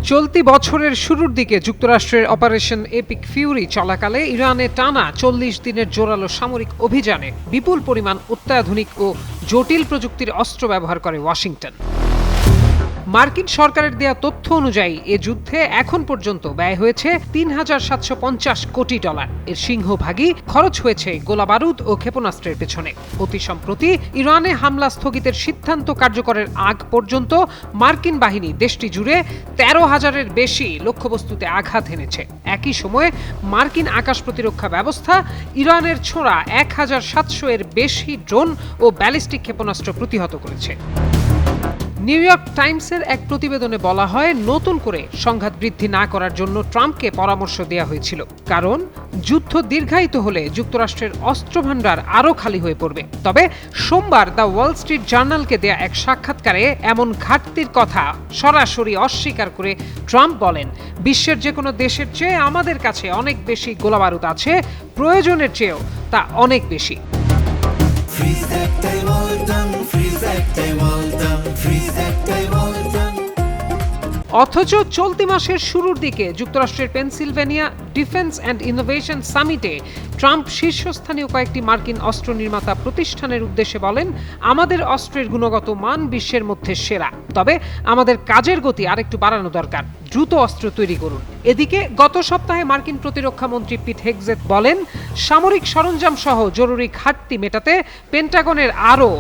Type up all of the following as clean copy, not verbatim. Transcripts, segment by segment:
চলতি বছরের শুরুর দিকে যুক্তরাষ্ট্রের অপারেশন এপিক ফিউরি চলাকালে ইরানে টানা ৪০ দিনের জোরালো সামরিক অভিযানে বিপুল পরিমাণ অত্যাধুনিক ও জটিল প্রযুক্তির অস্ত্র ব্যবহার করে ওয়াশিংটন। মার্কিন সরকারের দেয়া তথ্য অনুযায়ী এ যুদ্ধে এখন পর্যন্ত ব্যয় হয়েছে $৩,৭৫০ কোটি। এর সিংহভাগই খরচ হয়েছে গোলাবারুদ ও ক্ষেপণাস্ত্রের পেছনে। অতি সম্প্রতি ইরানে হামলা স্থগিতের সিদ্ধান্ত কার্যকরের আগ পর্যন্ত মার্কিন বাহিনী দেশটি জুড়ে ১৩,০০০-এর বেশি লক্ষ্যবস্তুতে আঘাত এনেছে। একই সময়ে মার্কিন আকাশ প্রতিরক্ষা ব্যবস্থা ইরানের ছোড়া ১,৭০০-এর বেশি ড্রোন ও ব্যালিস্টিক ক্ষেপণাস্ত্র প্রতিহত করেছে। নিউ ইয়র্ক টাইমসের এক প্রতিবেদনে বলা হয়, নতুন করে সংঘাত বৃদ্ধি না করার জন্য ট্রাম্পকে পরামর্শ দেওয়া হয়েছিল, কারণ যুদ্ধ দীর্ঘায়িত হলে যুক্তরাষ্ট্রের অস্ত্রভান্ডার আরও খালি হয়ে পড়বে। তবে সোমবার দ্য ওয়াল স্ট্রিট জার্নালকে দেয়া এক সাক্ষাৎকারে এমন ঘাটতির কথা সরাসরি অস্বীকার করে ট্রাম্প বলেন, বিশ্বের যে কোনো দেশের চেয়ে আমাদের কাছে অনেক বেশি গোলাবারুদ আছে, প্রয়োজনের চেয়েও তা অনেক বেশি। অথচ চলতি মাসের শুরুর দিকে যুক্তরাষ্ট্রের পেনসিলভেনিয়া ডিফেন্স অ্যান্ড ইনোভেশন সামিটে ট্রাম্প শীর্ষস্থানীয় কয়েকটি মার্কিন অস্ত্র নির্মাতা প্রতিষ্ঠানের উদ্দেশ্যে বলেন, আমাদের অস্ত্রের গুণগত মান বিশ্বের মধ্যে সেরা, তবে আমাদের কাজের গতি আরেকটু বাড়ানো দরকার, দ্রুত অস্ত্র তৈরি করুন। এদিকে গত সপ্তাহে মার্কিন প্রতিরক্ষা মন্ত্রী পিট হেগজেত বলেন, সামরিক সরঞ্জাম সহ জরুরি ঘাটতি মেটাতে পেন্টাগনের আরও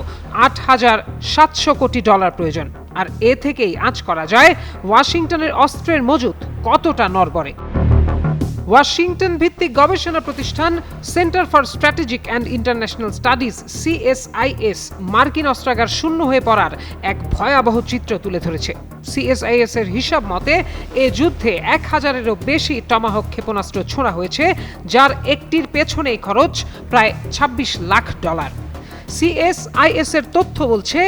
$৮,৭০০ কোটি প্রয়োজন। আর এ থেকেই আঁচ করা যায় ওয়াশিংটনের অস্ত্রের মজুত কতটা নড়বড়ে। ওয়াশিংটন ভিত্তিক গবেষণা প্রতিষ্ঠান centre for strategic and international studies CSIS মার্কিন অস্ত্রাগার শূন্য হয়ে পড়ার এক ভয়াবহ চিত্র তুলে ধরেছে। CSIS এর হিসাব মতে এ যুদ্ধে ১,০০০-এরও বেশি টমাহক ক্ষেপণাস্ত্র ছোড়া হয়েছে, যার একটির পেছনেই খরচ প্রায় $২৬ লাখ। CSIS এর তথ্য বলছে,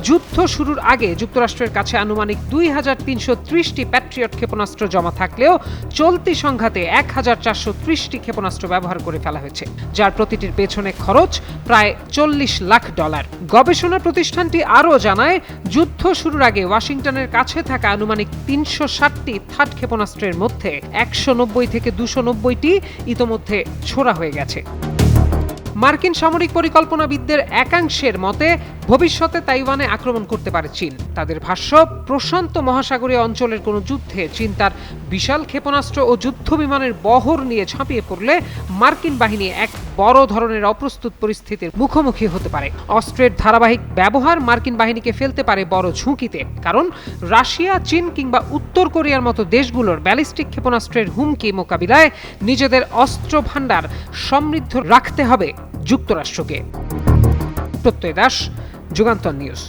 যুদ্ধ শুরুর আগে যুক্তরাষ্ট্রের কাছে আনুমানিক ২,৩৩০টি প্যাট্রিয়ট ক্ষেপণাস্ত্র জমা থাকলেও চলতি সংঘাতে ১,৪৩০টি ক্ষেপণাস্ত্র ব্যবহার করে ফেলা হয়েছে, যার প্রতিটির পেছনে খরচ প্রায় $৪০ লাখ। গবেষণা প্রতিষ্ঠানটি আরও জানায়, যুদ্ধ শুরুর আগে ওয়াশিংটনের কাছে থাকা আনুমানিক ৩৬০টি থার্ড ক্ষেপণাস্ত্রের মধ্যে ১৯০ থেকে ২৯০টি ইতোমধ্যে ছোড়া হয়ে গেছে। মার্কিন সামরিক পরিকল্পনাবিদদের একাংশের মতে ভবিষ্যতে তাইওয়ানে আক্রমণ করতে পারে চীন। তাদের ভাষ্য, প্রশান্ত মহাসাগরীয় অঞ্চলের কোনো যুদ্ধে চীন তার বিশাল ক্ষেপণাস্ত্র ও যুদ্ধ বিমানের বহর নিয়ে ঝাঁপিয়ে পড়লে মার্কিন বাহিনী এক বড় ধরনের অপ্রস্তুত পরিস্থিতির মুখোমুখি হতে পারে। অস্ত্রের ধারাবাহিক ব্যবহার মার্কিন বাহিনীকে ফেলতে পারে বড় ঝুঁকিতে, কারণ রাশিয়া, চীন কিংবা উত্তর কোরিয়ার মতো দেশগুলোর ব্যালিস্টিক ক্ষেপণাস্ত্রের হুমকি মোকাবিলায় নিজেদের অস্ত্র ভান্ডার সমৃদ্ধ রাখতে হবে যুক্তরাষ্ট্রকে। প্রত্যয় দাস, যুগান্তর নিউজ।